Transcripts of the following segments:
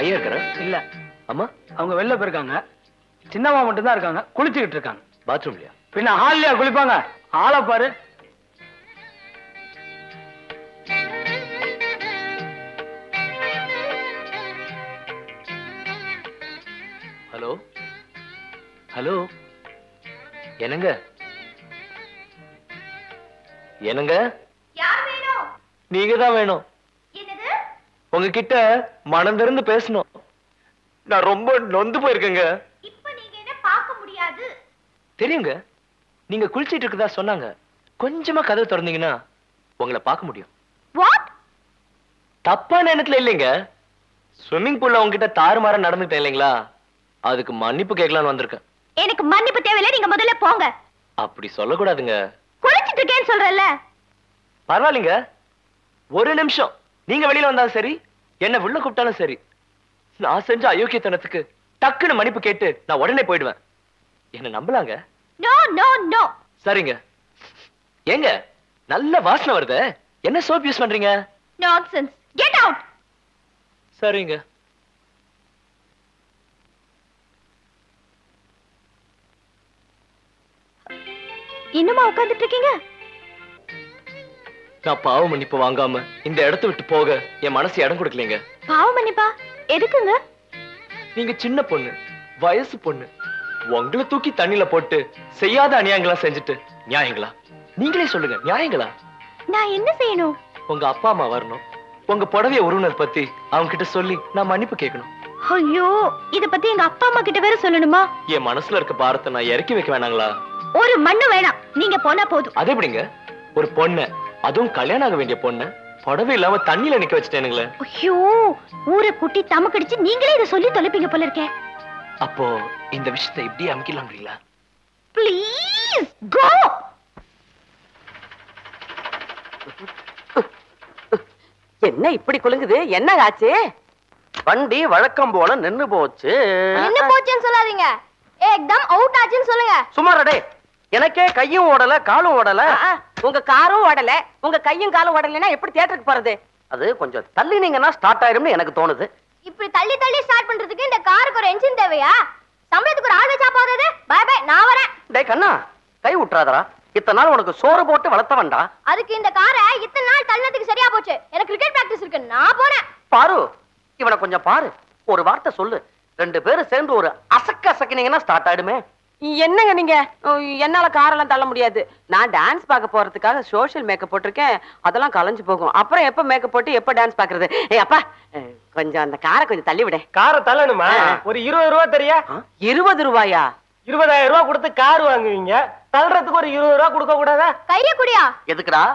ஐயா இருக்கிறா? இல்ல. அம்மா அவங்க வெளில போயிருக்காங்க. சின்னம்மா மட்டும் தான் இருக்காங்க, குளிச்சுக்கிட்டு இருக்காங்க. பாத்ரூம்லயா? பின்ன ஹால்லயா குளிப்பாங்க? ஆளை பாரு. ஹலோ ஹலோ, என்னங்க என்னங்க? யார் வேணும்? நீங்க தான் வேணும். என்னது? உங்ககிட்ட மனம் திறந்து பேசணும். நான் ரொம்ப நொந்து போயிருக்கேங்க. இப்ப நீங்க என்ன பார்க்க முடியாது. தெரியுங்க, நீங்க குளிச்சிட்டு இருக்கதா சொன்னாங்க. கொஞ்சமா கதவு திறந்தீங்கன்னா உங்களை பார்க்க முடியும். வாட்? தப்பான எண்ணத்துல இல்லைங்க. ஸ்விம்மிங் பூல்ல உங்ககிட்ட தாறுமாறா நடந்துட்டேன் இல்லைங்களா, அதுக்கு மன்னிப்பு கேட்கலான்னு வந்திருக்கேன். எனக்கு மன்னிப்பு தேவையில்லை, நீங்க முதல்ல போங்க. அப்படி சொல்லக்கூடாதுங்க. குளிச்சிட்டு இருக்கேன்னு சொல்றல. பரவாயில்லைங்க, ஒரு நிமிஷம் நீங்க வெளியில வந்தாலும் சரி, என்ன உள்ள கூப்பிட்டாலும் சரி, நான் செஞ்ச அயோக்கியத்தனத்துக்கு டக்குன்னு மன்னிப்பு கேட்டு நான் உடனே போயிடுவேன். என்ன நம்பலாங்க? No no no. சரிங்க. ஏங்க, நல்ல வாசனை வருது. என்ன சோப் யூஸ் பண்றீங்க? நான்சென்ஸ். Get out. சரிங்க. இன்னுமா உட்கார்ந்துட்டு இருக்கீங்க? நான் பாவ மன்னிப்பு வாங்காம இந்த இடத்தை விட்டு போக என் மனசு இடம் கொடுக்கலீங்க. பாவ மன்னிப்பா? எதுக்குங்க? நீங்க சின்ன பொண்ணு, வயசு பொண்ணு. உங்களை தூக்கி தண்ணில போட்டு செய்யாத அநியாயங்களா செஞ்சுட்டு நியாயங்களா? நீங்களே சொல்லுங்க, நியாயங்களா? நான் என்ன செய்யணும்? உங்க அப்பா அம்மா வரணும், உங்க புடவைய உருவனது பத்தி அவங்க கிட்ட சொல்லி நான் மன்னிப்பு கேட்கணும். ஐயோ, இத பத்தி எங்க அப்பா அம்மா கிட்ட வேற சொல்லணுமா? என் மனசுல இருக்க பாரத்தை நான் இறக்கி வைக்க வேணாங்களா? ஒரு மண்ணு வேணாம், நீங்க போனா போதும். அது எப்படிங்க? ஒரு பொண்ணு, அதுவும் கல்யாணம் ஆக வேண்டிய பொண்ணு, புடவை இல்லாம தண்ணியில நிக்க வச்சுட்டேனுங்களே. ஐயோ, ஊரை குட்டி தமக்கடிச்சு நீங்களே இத சொல்லி தொலைப்பீங்க போல இருக்கே. அப்போ இந்த விஷயத்தை இப்படியே அமைக்கலாம்ங்களா? Please go. என்ன இப்படி குலுங்குது? என்ன ஆச்சு? வண்டி வழக்கம் போல நின்னு போச்சு. என்ன போச்சுன்னு சொல்லாதீங்க, ஏக்தம் அவுட் ஆச்சுன்னு சொல்லுங்க. சுமாரடே, எனக்கே கையும் ஓடல காலும் ஓடல. உங்க காரும் ஓடல, உங்க கையும் காலும் ஓடலைன்னா எப்படி தியேட்டருக்கு போறது? அது கொஞ்சம் தள்ளினீங்கன்னா ஸ்டார்ட் ஆயிரும்னு எனக்கு தோணுது. இப்படி தள்ளி தள்ளி ஸ்டார்ட் பண்றதுக்கு இந்த காருக்கு ஒரு என்ஜின் தேவையா? சம்பளத்துக்கு ஒரு ஆள் வச்சா போதாது? பை பை, நான் வரேன். டேய் கண்ணா, கை விட்டுறாதடா. இத்தனை நாள் உனக்கு சோறு போட்டு வளர்த்தவன்டா. அதுக்கு இந்த காரை இத்தனை நாள் தள்ளனதுக்கு சரியா போச்சு. எனக்கு கிரிக்கெட் பிராக்டிஸ் இருக்கு, நான் போறேன். பாரு, இவனை கொஞ்சம் பாரு. ஒரு வார்த்தை சொல்லு, ரெண்டு பேரும் சேர்ந்து ஒரு அசக்க அசக்கினீங்கன்னா ஸ்டார்ட் ஆயிடுமே. என்னங்க நீங்க? என்னால காரெல்லாம் தள்ள முடியாது. நான் டான்ஸ் பார்க்க போறதுக்காக சோஷியல் மேக்கப் போட்டிருக்கேன். அதெல்லாம் கலைஞ்சு போகும். அப்புறம் எப்ப மேக்கப் போட்டு எப்ப டான்ஸ் பாக்குறது? ஏய் அப்பா, கொஞ்சம் அந்த காரை கொஞ்சம் தள்ளி விட. காரை தள்ளணுமா? ஒரு 20 ரூபா தெரியா? 20 ரூபாயா? 20,000 ரூபா கொடுத்து கார் வாங்குவீங்க, தள்ளுறதுக்கு ஒரு 20 ரூபா கொடுக்க கூடாதா? கைய குடியா. எதுக்குடா?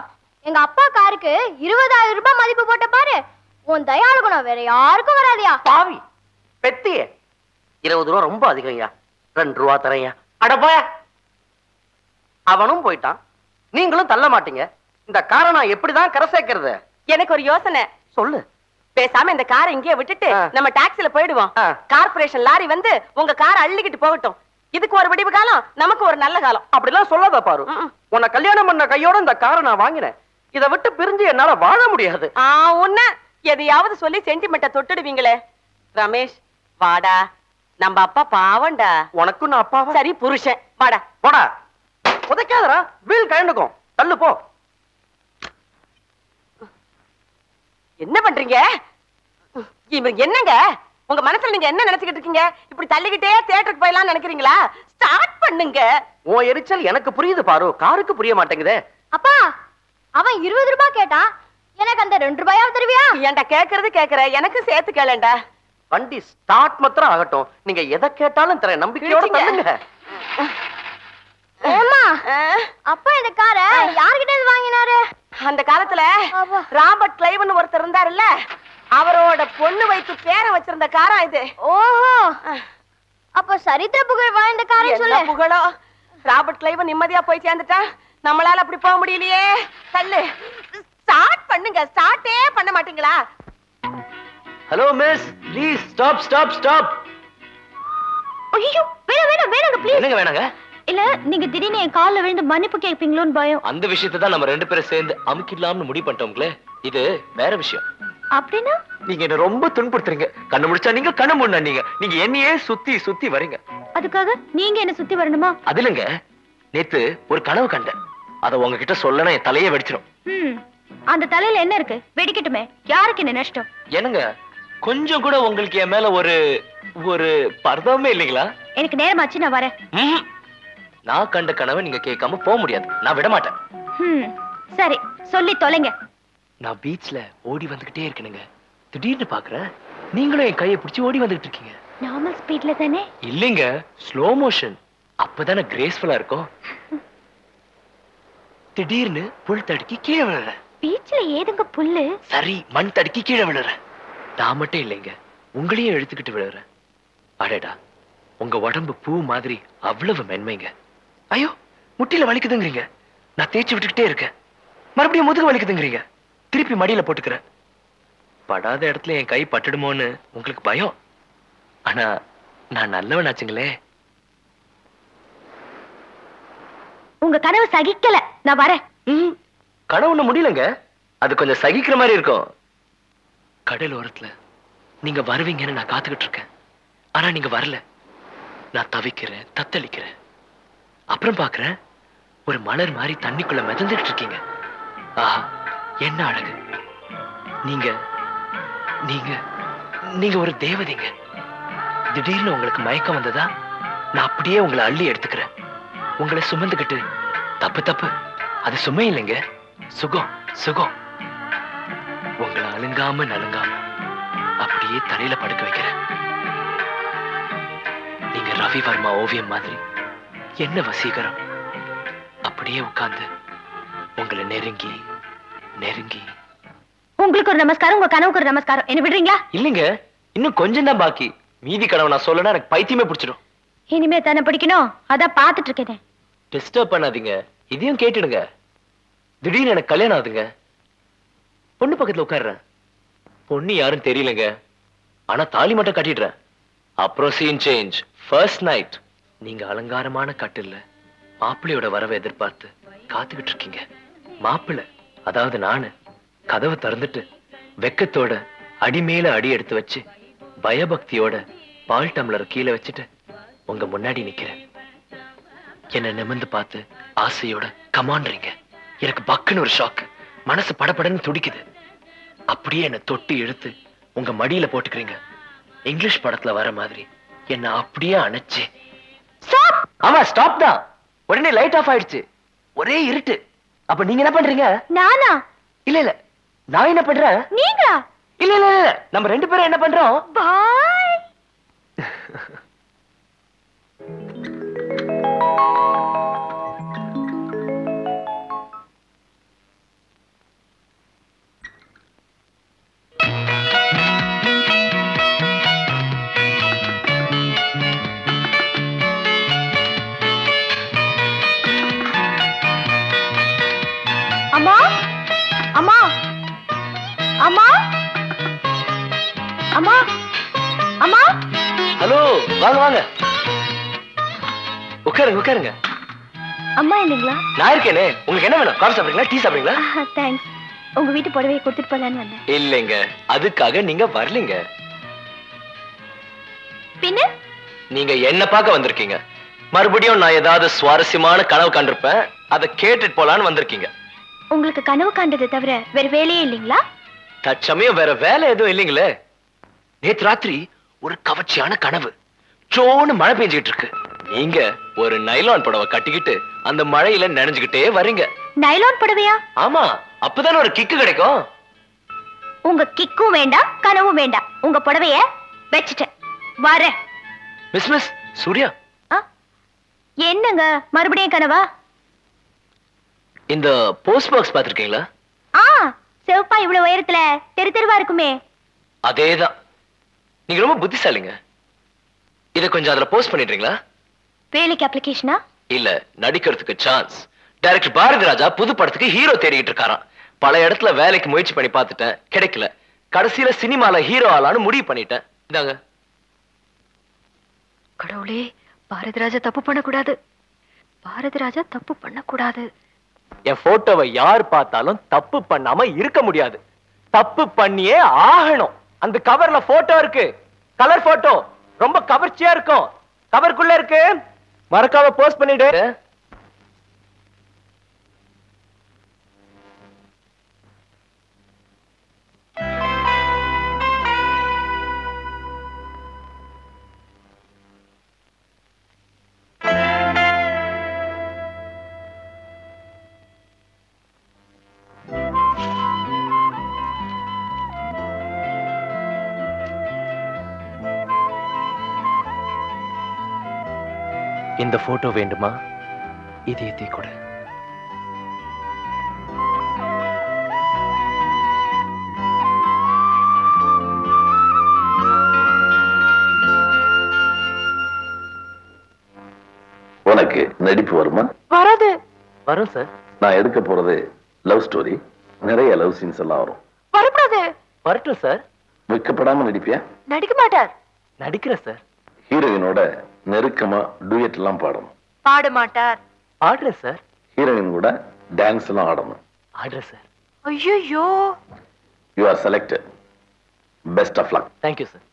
எங்க அப்பா காருக்கு 20,000 ரூபாய் மதிப்பு போட்ட பாரு. உன் தயாளு குணம் வேற யாருக்கும் வராதியா? பாவி பெத்தியே, 20 ரூபா ரொம்ப அதிகம்யா. 2 ரூபா தரையா. அடப்பா, அவனும் போயிட்டான், நீங்களும் தள்ள மாட்டீங்க. இந்த காரை நான் எப்படிதான் கரை சேர்க்கிறது? எனக்கு ஒரு யோசனை. சொல்லு. பேசாம இந்த காரை இங்கேயே விட்டுட்டு நம்ம டாக்ஸில போயிடுவோம். கார்ப்பரேஷன் லாரி வந்து உங்க காரை அள்ளிக்கிட்டு போகட்டும். இதுக்கு ஒரு விடிவு காலம், நமக்கு ஒரு நல்ல காலம். அப்படிலாம் சொல்லாத பாரு. உன்னை கல்யாணம் பண்ண கையோட இந்த காரை நான் வாங்கினேன். இதை விட்டு பிரிஞ்சு என்னால வாழ முடியாது. உன்ன எதையாவது சொல்லி சென்டிமெண்ட்ட தொட்டுடுவீங்களே. ரமேஷ் வாடா, நம்ம அப்பா பாவண்டா. உனக்கும் நான் அப்பாவா? சரி புருஷன், வாடா. போடா, உதைக்காதடா, வீல் கழண்டுக்கும். தள்ளு போ. என்ன பண்றீங்க? இவங்க என்னங்க உங்க மனசுல நீங்க என்ன நினைச்சுக்கிட்டு இருக்கீங்க? இப்படி தள்ளிக்கிட்டே தியேட்டருக்கு போயலாம் நினைக்கிறீங்களா? ஸ்டார்ட் பண்ணுங்க. உன் எரிச்சல் எனக்கு புரியுது பாரு, காருக்கு புரிய மாட்டேங்குதே. அப்பா, அவன் 20 ரூபாய் கேட்டான், எனக்கு அந்த 2 ரூபாயாவது தருவியா? ஏன்டா கேக்குறது கேக்குற, எனக்கு சேர்த்து கேளேன்டா. வண்டி ஸ்டார்ட் மாத்திரம் ஆகட்டும், நீங்க எதை கேட்டாலும் தர நம்பிக்கையோட தள்ளுங்க. ஏம்மா, அப்பா இந்த காரை யார்கிட்ட இருந்து வாங்கினாரு? அந்த காலத்துல ராபர்ட் கிளைவ்னு ஒருத்தர் இருந்தாருல்ல, அவரோட பொண்ணு வைத்து பேரை வச்சிருந்த காரா இது. ஓஹோ, அப்ப சரித்திர புகழ் வாழ்ந்த காரை சொல்லு. புகழோ, ராபர்ட் கிளைவ் நிம்மதியா போய் சேர்ந்துட்டான், நம்மளால அப்படி போக முடியலையே. தள்ளு, ஸ்டார்ட் பண்ணுங்க. ஸ்டார்ட்டே பண்ண மாட்டீங்களா? Hello miss, please stop stop stop. ஐயோ, வேணாங்க ப்ளீஸ். என்னங்க வேணாங்க? இல்ல, நீங்க திடீர்னு என் கால்ல விழுந்து மன்னிப்பு கேட்பீங்களோன்னு பயம். அந்த விஷயத்தை தான் நம்ம ரெண்டு பேரும் சேர்ந்து அமுக்கிடலாம்னு முடிவு பண்ணிட்டோம்களே. இது வேற விஷயம். அப்படின்னா நீங்க என்ன ரொம்ப துன்புறுத்துறீங்க. கண்ணு முடிச்சா நீங்க, கண்ணு மூடினா நீங்க என்னையே சுத்தி சுத்தி வரீங்க. அதுக்காக நீங்க என்ன சுத்தி வரணுமா? அது இல்லைங்க, நேத்து ஒரு கனவு கண்டேன். அத உங்ககிட்ட சொல்லனா என் தலையே வெடிச்சிடும். அந்த தலையில என்ன இருக்கு? வெடிக்கட்டுமே, யாருக்கு என்ன நஷ்டம்? என்னங்க கொஞ்சம் கூட உங்களுக்கு என் மேல ஒரு ஒரு பர்வமே இல்லைங்களா? எனக்கு நேரமாச்சு, நான் வரேன். நான் கண்ட கனவை நீங்க கேட்காம போக முடியாது. நான் விட மாட்டேன். சரி, சொல்லி தொலைங்க. நான் பீச்ல ஓடி வந்துகிட்டே இருக்கணுங்க. திடீர்னு பாக்குறேன் நீங்களும் என் கையை பிடிச்சி ஓடி வந்துட்டு இருக்கீங்க. நார்மல் ஸ்பீட்ல தானே? இல்லைங்க, ஸ்லோ மோஷன். அப்பதானே கிரேஸ்ஃபுல்லா இருக்கும். திடீர்னு புல் தடுக்கி கீழே விழுறேன். பீச்ல ஏதுங்க புல்லு? சரி, மண் தடுக்கி கீழே விழுறேன். நான் மட்டும் இல்லைங்க, உங்களையும் எழுத்துக்கிட்டு விழுறேன். அடடா, உங்க உடம்பு பூ மாதிரி அவ்வளவு மென்மைங்க. ஐயோ, முட்டில வலிக்குதுங்கிறீங்க. நான் தேய்ச்சி விட்டுக்கிட்டே இருக்கேன். மறுபடியும் முதுகு வலிக்குதுங்கிறீங்க. திருப்பி மடியில போட்டுக்கிறேன். படாத இடத்துல என் கை பட்டுடுமோன்னு உங்களுக்கு பயம். ஆனா நான் நல்லவனாச்சுங்களே. உங்க கனவு சகிக்கல, நான் வரேன். கனவு ஒண்ணு முடியலங்க, அது கொஞ்சம் சகிக்கிற மாதிரி இருக்கும். கடல் ஓரத்துல நீங்க வருவீங்கன்னு நான் காத்துக்கிட்டு இருக்கேன். ஆனா நீங்க வரல. நான் தவிக்கிறேன், தத்தளிக்கிறேன். அப்புறம் பாக்குறேன் ஒரு மலர் மாதிரி தண்ணிக்குள்ள மிதந்துட்டு இருக்கீங்க. ஆஹா, என்ன அழகு! நீங்க நீங்க நீங்க ஒரு தேவதைங்க. திடீர்னு உங்களுக்கு மயக்கம் வந்ததா, நான் அப்படியே உங்களை அள்ளி எடுத்துக்கிறேன். உங்களை சுமந்துக்கிட்டு, தப்பு தப்பு, அது சுமை இல்லைங்க, சுகம் சுகம். உங்களை அழுங்காம நலுங்காம அப்படியே தரையில படுக்க வைக்கிறேன். நீங்க ரவி வர்மா ஓவியம் மாதிரி என்ன வசீகரம். அப்படியே உட்கார்ந்து உங்களை நெருங்கி நெருங்கி. உங்களுக்கு ஒரு நமஸ்காரம், உங்க கனவுக்கு ஒரு நமஸ்காரம். என்ன விடுறீங்களா? இல்லைங்க, இன்னும் கொஞ்சம் தான் பாக்கி. மீதி கனவு நான் சொல்லனா எனக்கு பைத்தியமே பிடிச்சிடும். இனிமே தானே பிடிக்கணும், அதான் பாத்துட்டு இருக்கேன். டிஸ்டர்ப் பண்ணாதீங்க, இதையும் கேட்டுடுங்க. திடீர்னு எனக்கு கல்யாணம் ஆகுதுங்க. பொண்ணு பக்கத்துல உட்கார்றேன். பொண்ணு யாரும் தெரியலங்க, ஆனா தாலி மட்டும் கட்டிடுறேன். அப்புறம் சீன் சேஞ்ச். ஃபர்ஸ்ட் நைட் நீங்க அலங்காரமான கட்டில்ல மாப்பிள்ளையோட வரவை எதிர்பார்த்து காத்துக்கிட்டு இருக்கீங்க. மாப்பிள்ளை, அதாவது நானு, கதவை திறந்துட்டு வெக்கத்தோட அடி மேல அடி எடுத்து வச்சு பயபக்தியோட பால் டம்ளர் கீழே வச்சுட்டு உங்க முன்னாடி நிக்கிறேன். என்ன நிமிர்ந்து பார்த்து ஆசையோட கமான்றீங்க. எனக்கு பக்குன்னு ஒரு ஷாக். மனசு படபடன்னு துடிக்குது. அப்படியே என்ன தொட்டி இழுத்து உங்க மடியில போட்டுக்கிறீங்க. இங்கிலீஷ் படத்துல வர மாதிரி என்ன அப்படியே அணைச்சு. ஆமா, ஸ்டாப் தான். உடனே லைட் ஆஃப் ஆயிடுச்சு. ஒரே இருட்டு. அப்ப நீங்க என்ன பண்றீங்க? நானா? இல்ல இல்ல, நான் என்ன பண்றேன்? நீங்களா? இல்ல இல்ல இல்ல, நம்ம ரெண்டு பேரும் என்ன பண்றோம்? பாய். அம்மா, அம்மா, அம்மா, அம்மா, அம்மா. ஹலோ, வாங்க வாங்க, உட்காருங்க உட்காருங்க. அம்மா இல்லைங்களா? நான் இருக்கேனே. உங்களுக்கு என்ன வேணும்? காஃபி சாப்பிடுறீங்களா, டீ சாப்பிடுறீங்களா? தேங்க்ஸ். உங்க வீட்டு புடவையை கொடுத்துட்டு போலான்னு வந்தேன். இல்லைங்க, அதுக்காக நீங்க வரலீங்க. பின்ன நீங்க என்ன பார்க்க வந்திருக்கீங்க. மறுபடியும் நான் ஏதாவது சுவாரஸ்யமான கனவு கண்டிருப்பேன், அதை கேட்டுட்டு போலான்னு வந்திருக்கீங்க. உங்களுக்கு கனவு காண்டதை தவிர வேற வேலையே இல்லைங்களா? தற்சமயம் வேற வேலை எதுவும் இல்லைங்களே. நேத்து ராத்திரி ஒரு கவர்ச்சியான கனவு. சோன்னு மழை பெஞ்சுக்கிட்டு இருக்கு. நீங்க ஒரு நைலான் புடவை கட்டிக்கிட்டு அந்த மழையில நனைஞ்சுக்கிட்டே வரீங்க. நைலான் புடவையா? ஆமா, அப்பதானே ஒரு கிக்கு கிடைக்கும். உங்க கிக்கும் வேண்டாம், கனவும் வேண்டாம். உங்க புடவைய வச்சுட்டேன், வரேன். மிஸ் சூர்யா, என்னங்க மறுபடியும் கனவா? இந்த போஸ்ட் பாக்ஸ் பாத்திருக்கீங்களா? செவப்பா இவ்வளவு உயரத்துல தெரு தெருவா இருக்குமே. அதேதான். நீங்க ரொம்ப புத்திசாலிங்க. இத கொஞ்சம் அதுல போஸ்ட் பண்ணிடுறீங்களா? வேலைக்கு அப்ளிகேஷனா? இல்ல, நடிக்கிறதுக்கு சான்ஸ். டைரக்டர் பாரதி ராஜா புது படத்துக்கு ஹீரோ தேடிட்டு இருக்காராம். பல இடத்துல வேலைக்கு முயற்சி பண்ணி பார்த்துட்டேன், கிடைக்கல. கடைசியில சினிமால ஹீரோ ஆளான்னு முடிவு பண்ணிட்டேன். இந்தாங்க. கடவுளே, பாரதி ராஜா தப்பு பண்ணக்கூடாது. பாரதி ராஜா தப்பு பண்ணக்கூடாது. என் போட்டோவை யார் பார்த்தாலும் தப்பு பண்ணாம இருக்க முடியாது. தப்பு பண்ணியே ஆகணும். அந்த கவர்ல போட்டோ இருக்கு, கலர் போட்டோ, ரொம்ப கவர்ச்சியா இருக்கும். கவருக்குள்ள இருக்கு, மறக்காம போஸ்ட் பண்ணிடு. இந்த போட்டோ வேண்டுமா? இதயத்தை கொடு. உனக்கு நடிப்பு வருமா? வராது. வரும் சார். நான் எடுக்க போறது லவ் ஸ்டோரி. நிறைய லவ் சீன்ஸ் எல்லாம் வரும். வரக்கூடாது. வரட்டும் சார். வெக்கப்படாம நடிப்பியா? நடிக்க மாட்டார். நடிக்கிறேன் சார். ஹீரோயினோட நெருக்கமா டூயட் எல்லாம் பாடணும். பாட மாட்டார். ஆடுறேன் சார். ஹீரோயின் கூட டான்ஸ் எல்லாம் ஆடணும். ஆடுறேன் சார். ஐயோ, you are selected. Best of luck. Thank you sir.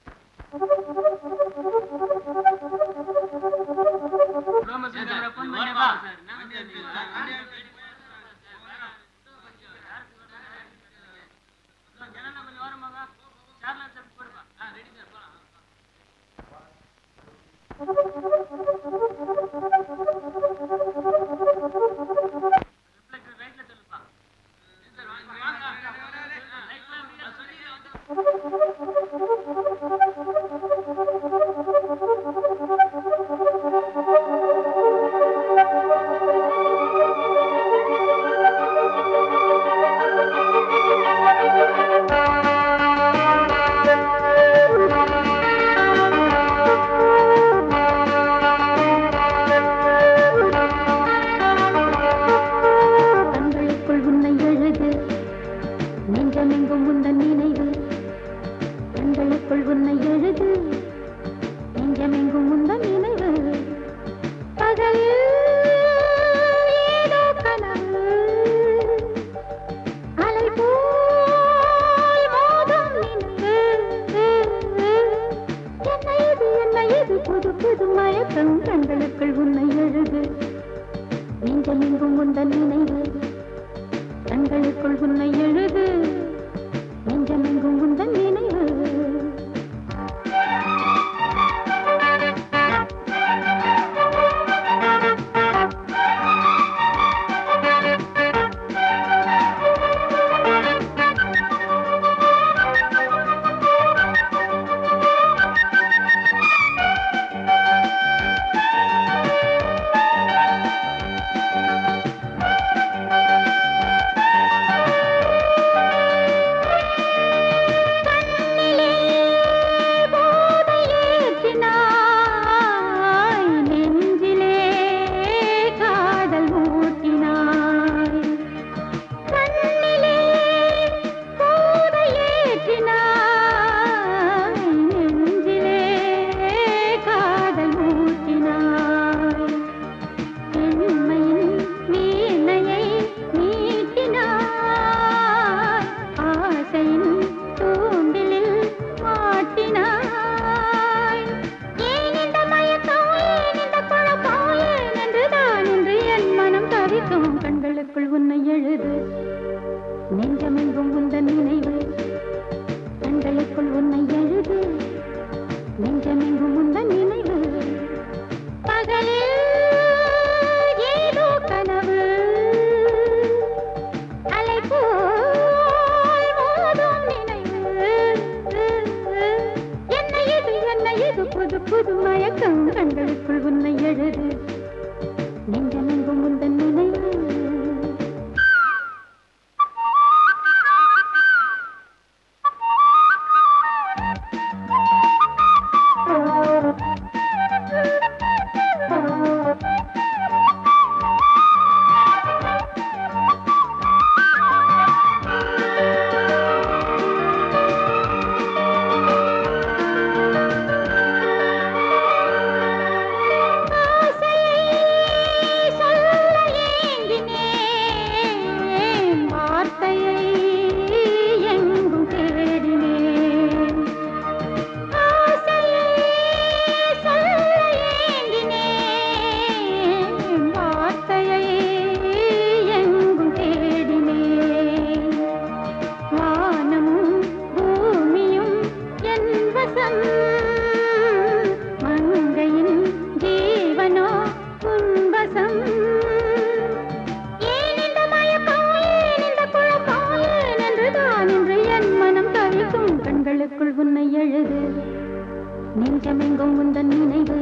நெஞ்சமெங்கும் உந்தன் நினைவு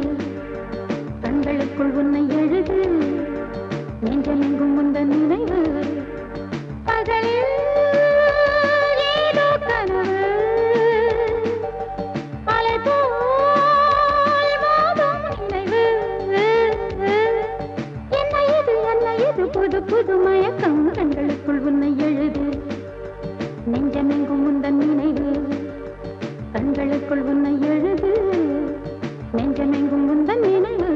கண்களுக்குள் உன்னை எழுது நெஞ்சமெங்கும் உந்தன் நினைவு பகலில் ஏதோ கனவு அலை போல் மோதும் நினைவு என்ன இது புது புது மயக்கம் கண்களுக்குள் உன்னை எழுது நெஞ்சமெங்கும் உந்தன் நினைவு கண்களுக்குள் உன்னை எழுது நெஞ்சமெங்கும் உந்தன் நினைவு